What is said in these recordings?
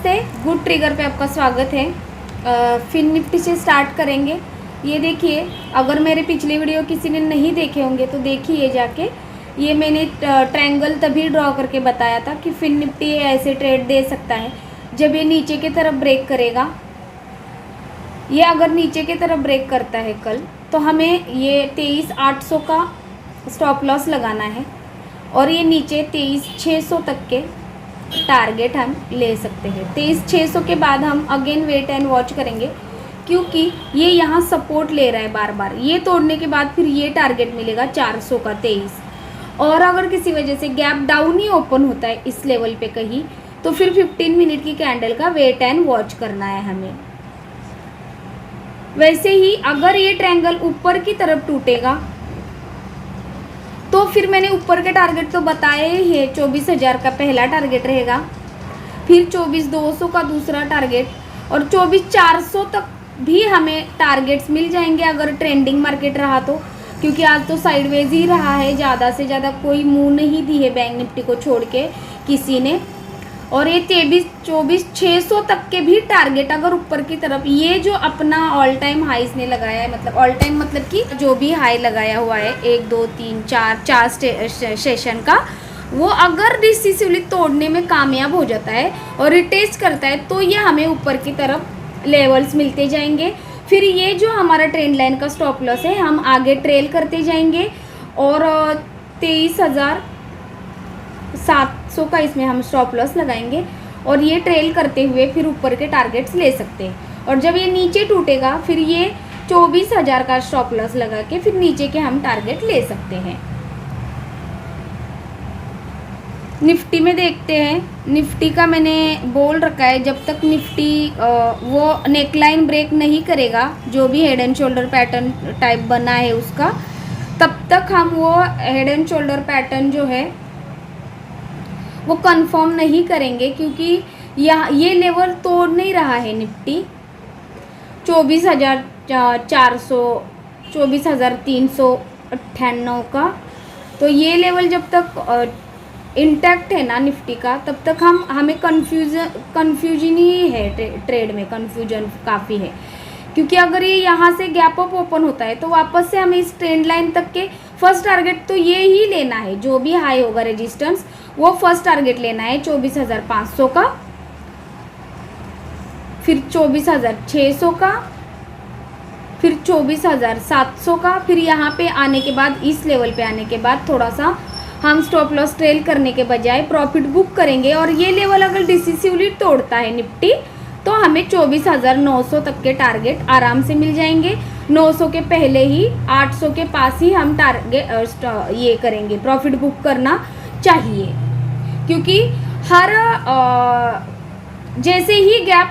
नमस्ते, good trigger पे आपका स्वागत है। फिन निफ्टी से स्टार्ट करेंगे। ये देखिए, अगर मेरे पिछले वीडियो किसी ने नहीं देखे होंगे तो देखिए जाके। ये मैंने ट्रायंगल तभी ड्रॉ करके बताया था कि फिन निफ्टी ऐसे ट्रेड दे सकता है जब ये नीचे की तरफ ब्रेक करेगा। ये अगर नीचे की तरफ ब्रेक करता है कल, तो हमें ये 23,800 का स्टॉप लॉस लगाना है और ये नीचे 23,600 तक के टारगेट हम ले सकते हैं। 23,600 के बाद हम अगेन वेट एंड वॉच करेंगे, क्योंकि ये यहाँ सपोर्ट ले रहा है बार बार। ये तोड़ने के बाद फिर ये टारगेट मिलेगा 400 का 23। और अगर किसी वजह से गैप डाउन ही ओपन होता है इस लेवल पे कहीं, तो फिर 15 मिनट की कैंडल का वेट एंड वॉच करना है हमें। वैसे ही अगर ये ट्रायंगल ऊपर की तरफ टूटेगा तो फिर मैंने ऊपर के टारगेट तो बताए ही है। 24,000 का पहला टारगेट रहेगा, फिर 24,200 का दूसरा टारगेट और 24,400 तक भी हमें टारगेट्स मिल जाएंगे अगर ट्रेंडिंग मार्केट रहा तो। क्योंकि आज तो साइडवेज ही रहा है, ज़्यादा से ज़्यादा कोई मूव नहीं दी है बैंक निफ्टी को छोड़ के किसी ने। और ये 24,600 तक के भी टारगेट अगर ऊपर की तरफ, ये जो अपना ऑल टाइम हाई इसने लगाया है, मतलब ऑल टाइम मतलब कि जो भी हाई लगाया हुआ है 1 2 3 4 सेशन का, वो अगर डिसिसिवली तोड़ने में कामयाब हो जाता है और रिटेस्ट करता है तो ये हमें ऊपर की तरफ लेवल्स मिलते जाएंगे। फिर ये जो हमारा ट्रेंड लाइन का स्टॉप लॉस है हम आगे ट्रेल करते जाएंगे और 23,700 का इसमें हम स्टॉप लॉस लगाएंगे और ये ट्रेल करते हुए फिर ऊपर के टारगेट्स ले सकते हैं। और जब ये नीचे टूटेगा फिर ये 24,000 का स्टॉप लॉस लगा के फिर नीचे के हम टारगेट ले सकते हैं। निफ्टी में देखते हैं। निफ्टी का मैंने बोल रखा है, जब तक निफ्टी वो नेकलाइन ब्रेक नहीं करेगा, जो भी head and shoulder pattern type बना है उसका, तब तक हम वो हेड एंड शोल्डर पैटर्न जो है वो कंफर्म नहीं करेंगे। क्योंकि ये लेवल तोड़ नहीं रहा है निफ्टी 24,400 24,398 का। तो ये लेवल जब तक इंटैक्ट है ना निफ्टी का, तब तक हमें कन्फ्यूजन ही है। ट्रेड में कन्फ्यूजन काफ़ी है, क्योंकि अगर ये यहाँ से गैप अप ओपन होता है तो वापस से हमें इस ट्रेंड लाइन तक के फर्स्ट टारगेट तो ये ही लेना है। जो भी हाई होगा रेजिस्टेंस वो फर्स्ट टारगेट लेना है 24,500 का, फिर 24,600 का, फिर 24,700 का। फिर यहाँ पे आने के बाद, इस लेवल पे आने के बाद थोड़ा सा हम स्टॉप लॉस ट्रेल करने के बजाय प्रॉफिट बुक करेंगे। और ये लेवल अगर डिसिसिवली तोड़ता है निफ्टी तो हमें 24,900 तक के टारगेट आराम से मिल जाएंगे। 900 के पहले ही 800 के पास ही हम टारगेट ये करेंगे, प्रॉफिट बुक करना चाहिए। क्योंकि हर जैसे ही गैप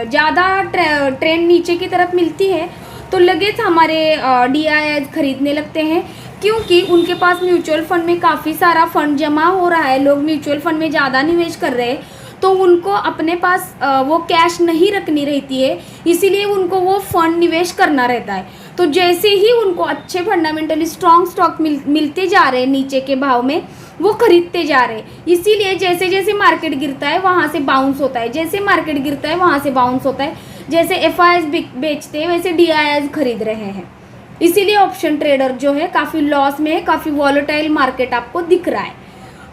ज़्यादा ट्रेंड नीचे की तरफ मिलती है तो लगेच हमारे DIIs खरीदने लगते हैं, क्योंकि उनके पास म्यूचुअल फंड में काफ़ी सारा फंड जमा हो रहा है। लोग म्यूचुअल फंड में ज़्यादा निवेश कर रहे हैं, तो उनको अपने पास वो कैश नहीं रखनी रहती है, इसीलिए उनको वो फंड निवेश करना रहता है। तो जैसे ही उनको अच्छे फंडामेंटली स्ट्रॉन्ग स्टॉक मिलते जा रहे हैं नीचे के भाव में, वो खरीदते जा रहे हैं। इसीलिए जैसे जैसे मार्केट गिरता है वहाँ से बाउंस होता है, जैसे मार्केट गिरता है वहाँ से बाउंस होता है। जैसे FIs बेचते हैं वैसे DIIs खरीद रहे हैं। इसीलिए ऑप्शन ट्रेडर जो है काफ़ी लॉस में है, काफ़ी वॉलेटाइल मार्केट आपको दिख रहा है।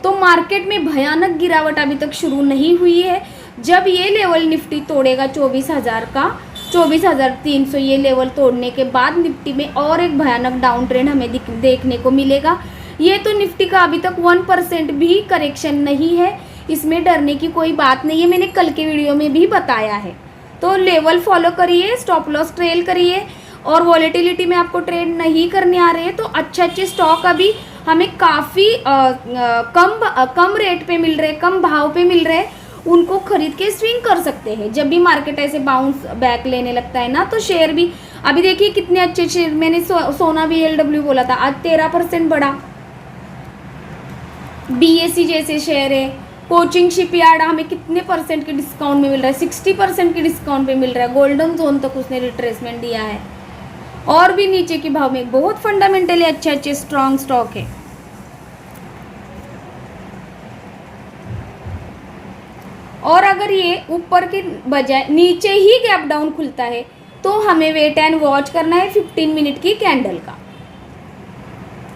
तो मार्केट में भयानक गिरावट अभी तक शुरू नहीं हुई है। जब ये लेवल निफ्टी तोड़ेगा 24,000 का, 24,300 ये लेवल तोड़ने के बाद निफ्टी में और एक भयानक डाउन ट्रेंड हमें देखने को मिलेगा। ये तो निफ्टी का अभी तक 1% भी करेक्शन नहीं है, इसमें डरने की कोई बात नहीं है। मैंने कल के वीडियो में भी बताया है। तो लेवल फॉलो करिए, स्टॉप लॉस ट्रेल करिए, और वॉलेटिलिटी में आपको ट्रेड नहीं करने आ रहे हैं तो अच्छे स्टॉक अभी हमें काफ़ी कम रेट पे मिल रहे, कम भाव पे मिल रहे, उनको खरीद के स्विंग कर सकते हैं। जब भी मार्केट ऐसे बाउंस बैक लेने लगता है ना, तो शेयर भी अभी देखिए कितने अच्छे शेयर। मैंने सोना BLW बोला था, आज 13% बढ़ा। BSE जैसे शेयर है, कोचिंग शिपयार्ड हमें कितने परसेंट के डिस्काउंट में मिल रहा है, 60% के डिस्काउंट पे मिल रहा है। गोल्डन जोन तक उसने रिट्रेसमेंट दिया है। और भी नीचे के भाव में बहुत फंडामेंटली अच्छे स्ट्रॉन्ग स्टॉक है। और अगर ये ऊपर के बजाय नीचे ही गैप डाउन खुलता है तो हमें वेट एंड वॉच करना है 15 मिनट की कैंडल का।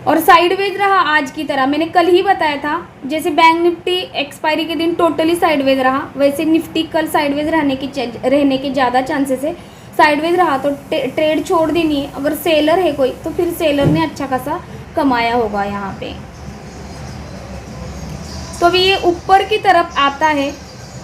और साइडवेज रहा आज की तरह, मैंने कल ही बताया था, जैसे बैंक निफ्टी एक्सपायरी के दिन टोटली साइडवेज रहा, वैसे निफ्टी कल साइडवेज रहने के ज़्यादा चांसेस है। साइडवेज रहा तो ट्रेड छोड़ देनी है। अगर सेलर है कोई तो फिर सेलर ने अच्छा खासा कमाया होगा यहाँ पे। तो अभी ये ऊपर की तरफ आता है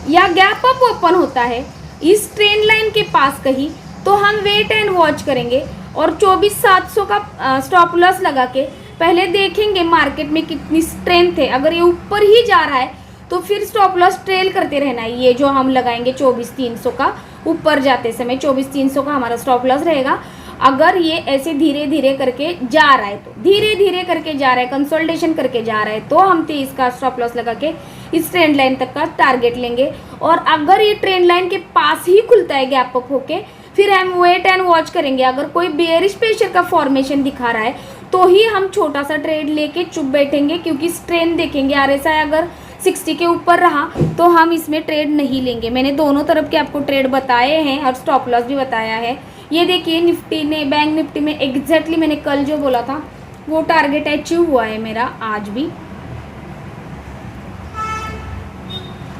या गैप अप ओपन होता है इस ट्रेंड लाइन के पास कहीं, तो हम वेट एंड वॉच करेंगे और 24,700 का स्टॉप लॉस लगा के पहले देखेंगे मार्केट में कितनी स्ट्रेंथ है। अगर ये ऊपर ही जा रहा है तो फिर स्टॉप लॉस ट्रेल करते रहना है। ये जो हम लगाएंगे 24,300 का, ऊपर जाते समय 24,300 का हमारा स्टॉप लॉस रहेगा। अगर ये ऐसे धीरे धीरे करके जा रहा है, तो धीरे धीरे करके जा रहा है, कंसोलिडेशन करके जा रहा है, तो हम 23 का स्टॉप लॉस लगा के इस ट्रेंड लाइन तक का टारगेट लेंगे। और अगर ये ट्रेंड लाइन के पास ही खुलता है गैप अप होके, फिर हम वेट एंड वॉच करेंगे। अगर कोई बेयरिश प्रेशर का फॉर्मेशन दिखा रहा है तो ही हम छोटा सा ट्रेड लेके चुप बैठेंगे, क्योंकि स्ट्रेंथ देखेंगे। RSI अगर 60 के ऊपर रहा तो हम इसमें ट्रेड नहीं लेंगे। मैंने दोनों तरफ के आपको ट्रेड बताए हैं और स्टॉप लॉस भी बताया है। ये देखिए निफ्टी ने, बैंक निफ्टी में एग्जैक्टली मैंने कल जो बोला था वो टारगेट अचीव हुआ है मेरा आज भी।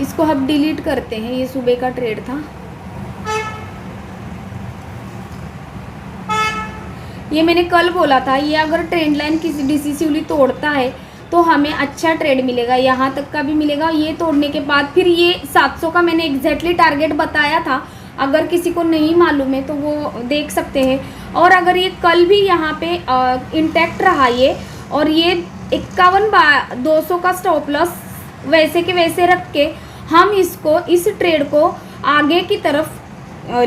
इसको हम डिलीट करते हैं, ये सुबह का ट्रेड था। ये मैंने कल बोला था, ये अगर ट्रेंड लाइन किसी डिसिसिवली तोड़ता है तो हमें अच्छा ट्रेड मिलेगा, यहाँ तक का भी मिलेगा। ये तोड़ने के बाद फिर ये 700 का मैंने एग्जैक्टली टारगेट बताया था। अगर किसी को नहीं मालूम है तो वो देख सकते हैं। और अगर ये कल भी यहाँ पे इंटैक्ट रहा ये, और ये 51,200 का स्टॉप लॉस वैसे के वैसे रख के हम इसको, इस ट्रेड को आगे की तरफ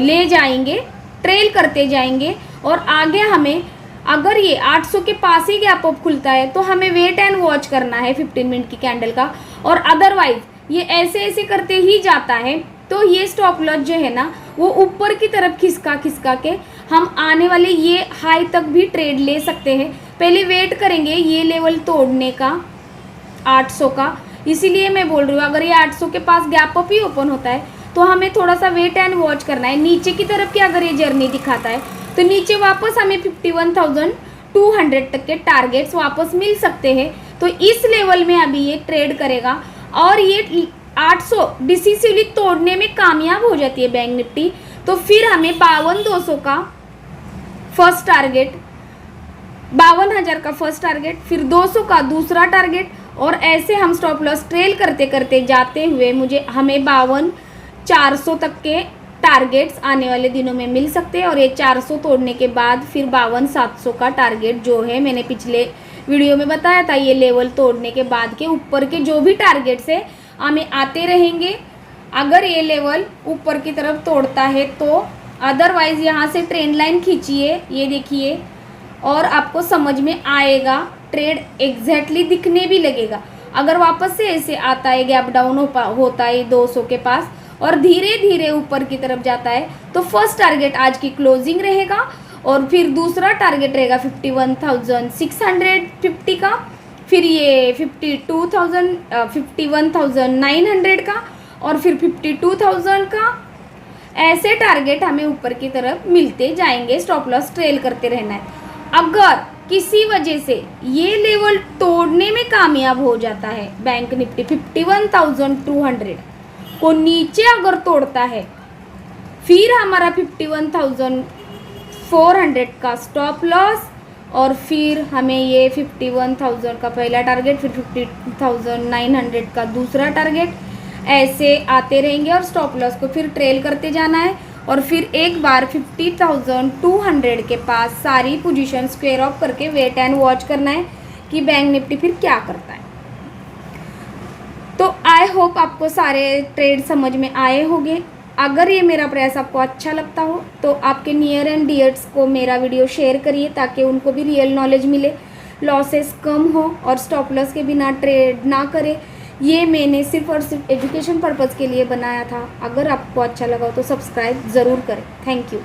ले जाएंगे, ट्रेल करते जाएंगे। और आगे हमें अगर ये 800 के पास ही गैप अप खुलता है तो हमें वेट एंड वॉच करना है 15 मिनट की कैंडल का। और अदरवाइज ये ऐसे ऐसे करते ही जाता है तो ये स्टॉप लॉस जो है ना वो ऊपर की तरफ खिसका खिसका के हम आने वाले ये हाई तक भी ट्रेड ले सकते हैं। पहले वेट करेंगे ये लेवल तोड़ने का 800 का, इसीलिए मैं बोल रही हूँ अगर ये 800 के पास गैप अप ही ओपन होता है तो हमें थोड़ा सा वेट एंड वॉच करना है। नीचे की तरफ की अगर ये जर्नी दिखाता है तो नीचे वापस हमें 51,200 तक के टारगेट्स वापस मिल सकते हैं। तो इस लेवल में अभी ये ट्रेड करेगा और ये 800 डिसिसिवली तोड़ने में कामयाब हो जाती है बैंक निफ्टी, तो फिर हमें 52,200 का फर्स्ट टारगेट, 52,000 का फर्स्ट टारगेट, फिर 200 का दूसरा टारगेट, और ऐसे हम स्टॉप लॉस ट्रेल करते करते जाते हुए हमें 52,400 तक के टारगेट्स आने वाले दिनों में मिल सकते हैं। और ये 400 तोड़ने के बाद फिर 52,700 का टारगेट जो है मैंने पिछले वीडियो में बताया था, ये लेवल तोड़ने के बाद के ऊपर के जो भी टारगेट्स है हमें आते रहेंगे अगर ये लेवल ऊपर की तरफ तोड़ता है तो। अदरवाइज़ यहाँ से ट्रेंड लाइन खींचिए, ये देखिए, और आपको समझ में आएगा, ट्रेड एग्जैक्टली दिखने भी लगेगा। अगर वापस से ऐसे आता है, गैप डाउन होता है 200 के पास और धीरे धीरे ऊपर की तरफ जाता है, तो फर्स्ट टारगेट आज की क्लोजिंग रहेगा और फिर दूसरा टारगेट रहेगा 51,650 का, फिर ये 51,900 का, और फिर 52,000 का। ऐसे टारगेट हमें ऊपर की तरफ मिलते जाएंगे, स्टॉप लॉस ट्रेल करते रहना है। अगर किसी वजह से ये लेवल तोड़ने में कामयाब हो जाता है, बैंक निफ्टी 51,200 को नीचे अगर तोड़ता है, फिर हमारा 51,400 का स्टॉप लॉस, और फिर हमें ये 51,000 का पहला टारगेट, फिर 50,900 का दूसरा टारगेट, ऐसे आते रहेंगे और स्टॉप लॉस को फिर ट्रेल करते जाना है। और फिर एक बार 50,200 के पास सारी पोजीशन स्क्वायर ऑफ करके वेट एंड वॉच करना है कि बैंक निफ्टी फिर क्या करता है। तो आई होप आपको सारे ट्रेड समझ में आए होंगे। अगर ये मेरा प्रयास आपको अच्छा लगता हो तो आपके नियर एंड डियर्स को मेरा वीडियो शेयर करिए ताकि उनको भी रियल नॉलेज मिले, लॉसेस कम हो और स्टॉप लॉस के बिना ट्रेड ना करें। ये मैंने सिर्फ और सिर्फ एजुकेशन पर्पज़ के लिए बनाया था। अगर आपको अच्छा लगा हो तो सब्सक्राइब ज़रूर करें। Thank you.